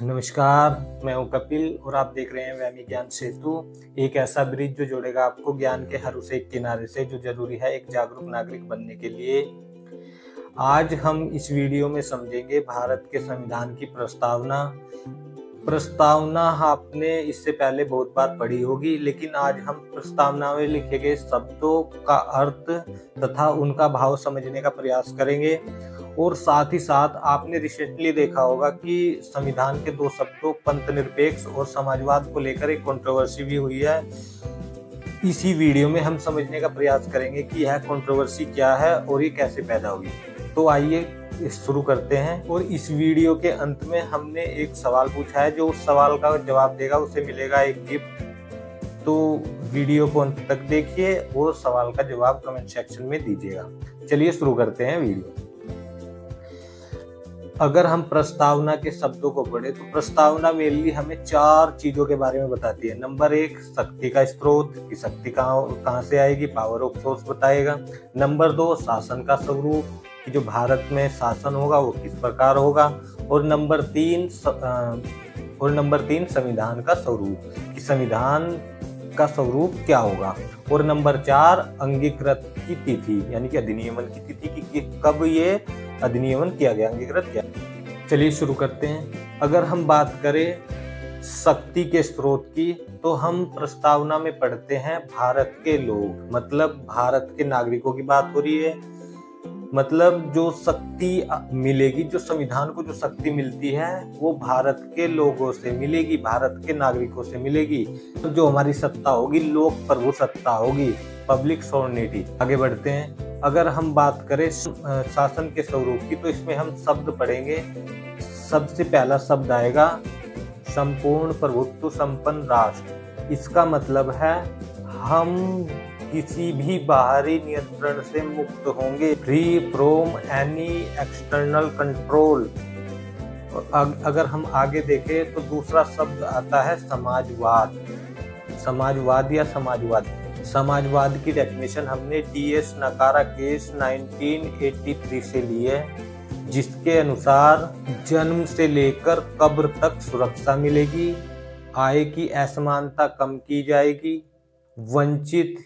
नमस्कार, मैं हूं कपिल और आप देख रहे हैं वहमी ज्ञान सेतु। एक ऐसा ब्रिज जो जोड़ेगा आपको ज्ञान के हर उस एक किनारे से जो जरूरी है एक जागरूक नागरिक बनने के लिए। आज हम इस वीडियो में समझेंगे भारत के संविधान की प्रस्तावना आपने इससे पहले बहुत बार पढ़ी होगी, लेकिन आज हम प्रस्तावना में लिखे गए शब्दों का अर्थ तथा उनका भाव समझने का प्रयास करेंगे। और साथ ही साथ आपने रिसेंटली देखा होगा कि संविधान के दो शब्दों पंथ निरपेक्ष और समाजवाद को लेकर एक कंट्रोवर्सी भी हुई है। इसी वीडियो में हम समझने का प्रयास करेंगे कि यह कंट्रोवर्सी क्या है और ये कैसे पैदा हुई। तो आइए शुरू करते हैं। और इस वीडियो के अंत में हमने एक सवाल पूछा है, जो उस सवाल का जवाब देगा उसे मिलेगा एक गिफ्ट। तो वीडियो को अंत तक देखिए और सवाल का जवाब कमेंट सेक्शन में दीजिएगा। चलिए शुरू करते हैं वीडियो। अगर हम प्रस्तावना के शब्दों को पढ़े तो प्रस्तावना मेनली हमें चार चीजों के बारे में बताती है। नंबर एक, शक्ति का स्रोत, कि शक्ति कहाँ से आएगी, पावर ऑफ सोर्स बताएगा। नंबर दो, शासन का स्वरूप, कि जो भारत में शासन होगा वो किस प्रकार होगा। और नंबर तीन संविधान का स्वरूप, कि संविधान का स्वरूप क्या होगा। और नंबर चार, अंगीकृत की तिथि, यानी कि अधिनियमन की तिथि कि कब ये अधिनियमन किया गया, अंगीकृत किया। चलिए शुरू करते हैं। अगर हम बात करें शक्ति के स्रोत की, तो हम प्रस्तावना में पढ़ते हैं भारत के लोग, मतलब भारत के नागरिकों की बात हो रही है। मतलब जो शक्ति मिलेगी, जो संविधान को जो शक्ति मिलती है वो भारत के लोगों से मिलेगी, भारत के नागरिकों से मिलेगी। तो जो हमारी सत्ता होगी लोक प्रभु सत्ता होगी, पब्लिक सॉवरेनिटी। आगे बढ़ते हैं। अगर हम बात करें शासन के स्वरूप की, तो इसमें हम शब्द पढ़ेंगे। सबसे पहला शब्द आएगा संपूर्ण प्रभुत्व संपन्न राष्ट्र। इसका मतलब है हम किसी भी बाहरी नियंत्रण से मुक्त होंगे, free from any external control. अगर हम आगे देखें तो दूसरा शब्द आता है समाजवाद। समाजवाद या समाजवाद, समाजवाद की डेफिनेशन हमने टी.एस. नकारा केस 1983 से ली है, जिसके अनुसार जन्म से लेकर कब्र तक सुरक्षा मिलेगी, आय की असमानता कम की जाएगी, वंचित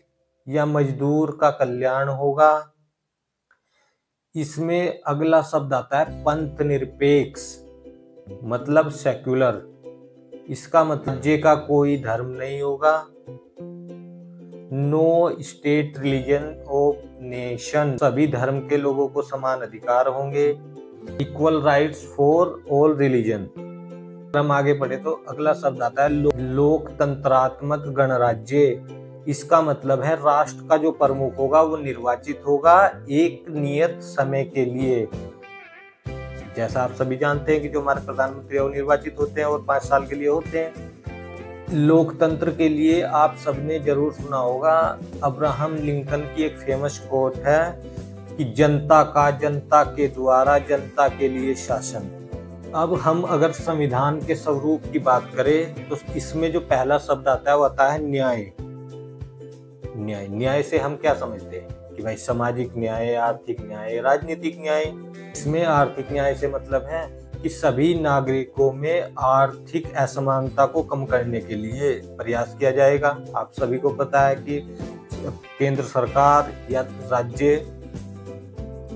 या मजदूर का कल्याण होगा। इसमें अगला शब्द आता है पंथ निरपेक्ष, मतलब सेक्युलर। इसका मतलब जे का कोई धर्म नहीं होगा, no state religion of nation, सभी धर्म के लोगों को समान अधिकार होंगे, equal rights for all religion. हम आगे बढ़े तो अगला शब्द आता है लोकतंत्रात्मक गणराज्य। इसका मतलब है राष्ट्र का जो प्रमुख होगा वो निर्वाचित होगा एक नियत समय के लिए। जैसा आप सभी जानते हैं कि जो हमारे प्रधानमंत्री वो निर्वाचित होते हैं और 5 साल के लिए होते हैं। लोकतंत्र के लिए आप सबने जरूर सुना होगा अब्राहम लिंकन की एक फेमस कोट है कि जनता का, जनता के द्वारा, जनता के लिए शासन। अब हम अगर संविधान के स्वरूप की बात करें तो इसमें जो पहला शब्द आता है वो आता है न्याय। न्याय, न्याय से हम क्या समझते हैं कि भाई सामाजिक न्याय, आर्थिक न्याय, राजनीतिक न्याय। इसमें आर्थिक न्याय से मतलब है कि सभी नागरिकों में आर्थिक असमानता को कम करने के लिए प्रयास किया जाएगा। आप सभी को पता है कि केंद्र सरकार या राज्य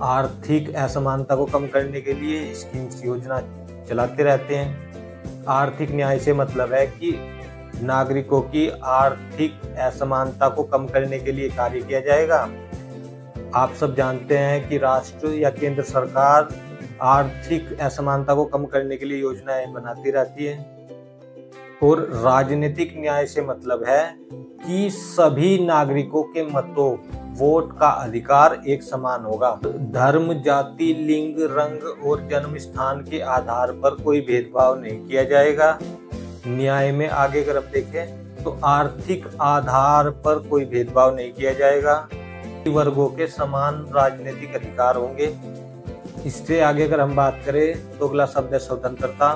आर्थिक असमानता को कम करने के लिए स्कीम्स, योजना चलाते रहते हैं। आर्थिक न्याय से मतलब है कि नागरिकों की आर्थिक असमानता को कम करने के लिए कार्य किया जाएगा। आप सब जानते हैं कि राष्ट्र या केंद्र सरकार आर्थिक असमानता को कम करने के लिए योजनाएं बनाती रहती है। और राजनीतिक न्याय से मतलब है कि सभी नागरिकों के मतों, वोट का अधिकार एक समान होगा। धर्म, जाति, लिंग, रंग और जन्म स्थान के आधार पर कोई भेदभाव नहीं किया जाएगा। न्याय में आगे अगर हम देखें तो आर्थिक आधार पर कोई भेदभाव नहीं किया जाएगा, वर्गों के समान राजनीतिक अधिकार होंगे। इससे आगे अगर हम बात करें तो अगला शब्द है स्वतंत्रता।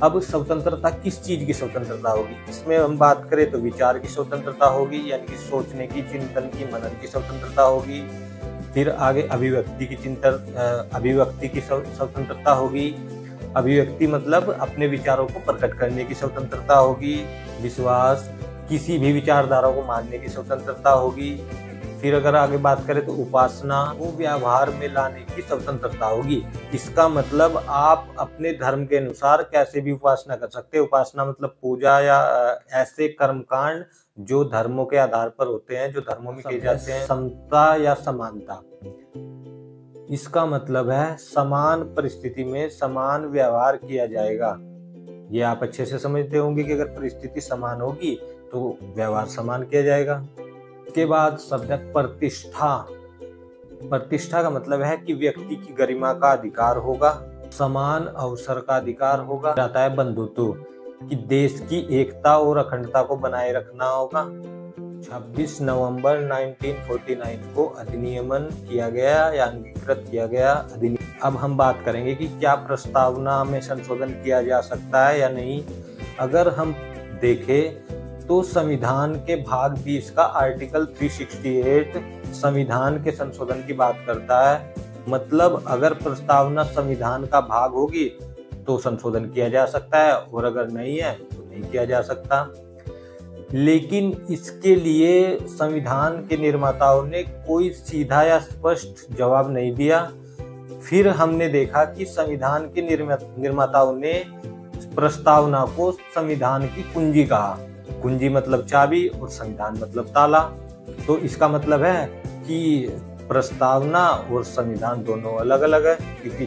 अब स्वतंत्रता किस चीज की स्वतंत्रता होगी? इसमें हम बात करें तो विचार की स्वतंत्रता होगी, यानी कि सोचने की, चिंतन की, मनन की स्वतंत्रता होगी। फिर आगे अभिव्यक्ति की स्वतंत्रता होगी। अभिव्यक्ति मतलब अपने विचारों को प्रकट करने की स्वतंत्रता होगी। विश्वास, किसी भी विचारधारा को मानने की स्वतंत्रता होगी। फिर अगर आगे बात करें तो उपासना को व्यवहार में लाने की स्वतंत्रता होगी। इसका मतलब आप अपने धर्म के अनुसार कैसे भी उपासना कर सकते हैं। उपासना मतलब पूजा या ऐसे कर्मकांड जो धर्मों के आधार पर होते हैं, जो धर्मों में किए जाते हैं। समता या समानता, इसका मतलब है समान परिस्थिति में समान व्यवहार किया जाएगा। ये आप अच्छे से समझते होंगे कि अगर परिस्थिति समान होगी तो व्यवहार समान किया जाएगा। इसके बाद शब्द है प्रतिष्ठा। प्रतिष्ठा का मतलब है कि व्यक्ति की गरिमा का अधिकार होगा, समान अवसर का अधिकार होगा। आता है बंधुत्व, कि देश की एकता और अखंडता को बनाए रखना होगा। 26 नवंबर 1949 को अधिनियमन किया गया या अंगीकृत किया गया अधिनियम। अब हम बात करेंगे कि क्या प्रस्तावना में संशोधन किया जा सकता है या नहीं। अगर हम देखें तो संविधान के भाग 20 का आर्टिकल 368 संविधान के संशोधन की बात करता है। मतलब अगर प्रस्तावना संविधान का भाग होगी तो संशोधन किया जा सकता है, और अगर नहीं है तो नहीं किया जा सकता। लेकिन इसके लिए संविधान के निर्माताओं ने कोई सीधा या स्पष्ट जवाब नहीं दिया। फिर हमने देखा कि संविधान के निर्माताओं ने प्रस्तावना को संविधान की कुंजी कहा। कुंजी मतलब चाबी और संविधान मतलब ताला। तो इसका मतलब है कि प्रस्तावना और संविधान दोनों अलग अलग है, क्योंकि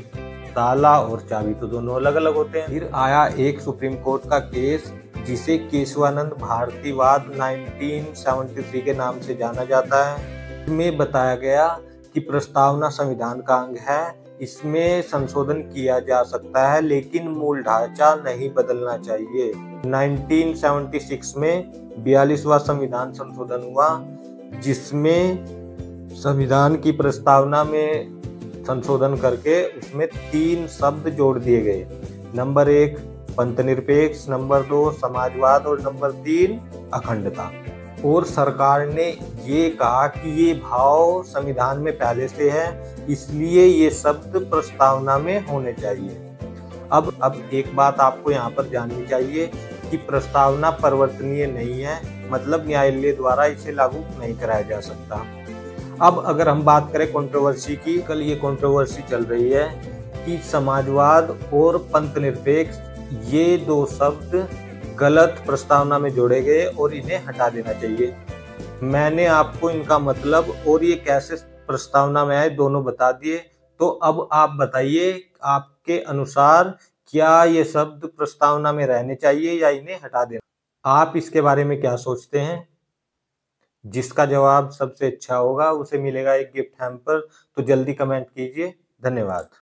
ताला और चाबी तो दोनों अलग अलग होते हैं। फिर आया एक सुप्रीम कोर्ट का केस जिसे केशवानंद भारतीवाद 1973 के नाम से जाना जाता है। इसमें बताया गया कि प्रस्तावना संविधान का अंग है, इसमें संशोधन किया जा सकता है लेकिन मूल ढांचा नहीं बदलना चाहिए। 1976 में 42वां संविधान संशोधन हुआ, जिसमें संविधान की प्रस्तावना में संशोधन करके उसमें 3 शब्द जोड़ दिए गए। नंबर 1 पंथनिरपेक्ष, नंबर 2 समाजवाद और नंबर 3 अखंडता। और सरकार ने ये कहा कि ये भाव संविधान में पहले से है, इसलिए ये शब्द प्रस्तावना में होने चाहिए। अब एक बात आपको यहाँ पर जाननी चाहिए कि प्रस्तावना परिवर्तनीय नहीं है, मतलब न्यायालय द्वारा इसे लागू नहीं कराया जा सकता। अब अगर हम बात करें कंट्रोवर्सी की, कल ये कंट्रोवर्सी चल रही है कि समाजवाद और पंथनिरपेक्ष ये 2 शब्द गलत प्रस्तावना में जोड़े गए और इन्हें हटा देना चाहिए। मैंने आपको इनका मतलब और ये कैसे प्रस्तावना में आए दोनों बता दिए। तो अब आप बताइए आपके अनुसार क्या ये शब्द प्रस्तावना में रहने चाहिए या इन्हें हटा देना। आप इसके बारे में क्या सोचते हैं? जिसका जवाब सबसे अच्छा होगा उसे मिलेगा एक गिफ्ट हैम्पर। तो जल्दी कमेंट कीजिए। धन्यवाद।